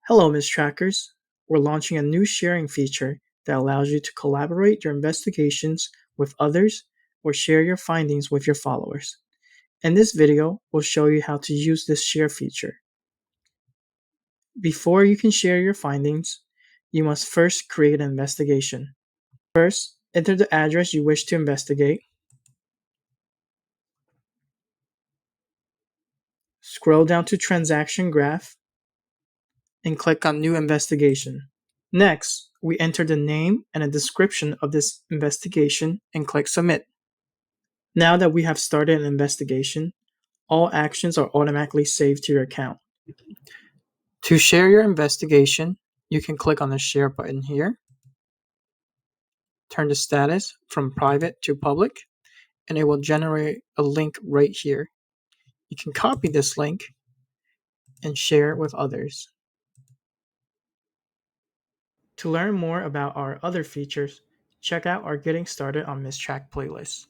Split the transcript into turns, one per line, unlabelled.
Hello, MistTrackers. We're launching a new sharing feature that allows you to collaborate your investigations with others or share your findings with your followers. In this video, we'll show you how to use this share feature. Before you can share your findings, you must first create an investigation. First, enter the address you wish to investigate. Scroll down to Transaction Graph and click on New Investigation. Next, we enter the name and a description of this investigation and click Submit. Now that we have started an investigation, all actions are automatically saved to your account. To share your investigation, you can click on the Share button here, turn the status from private to public, and it will generate a link right here. You can copy this link and share it with others. To learn more about our other features, check out our Getting Started on MistTrack playlist.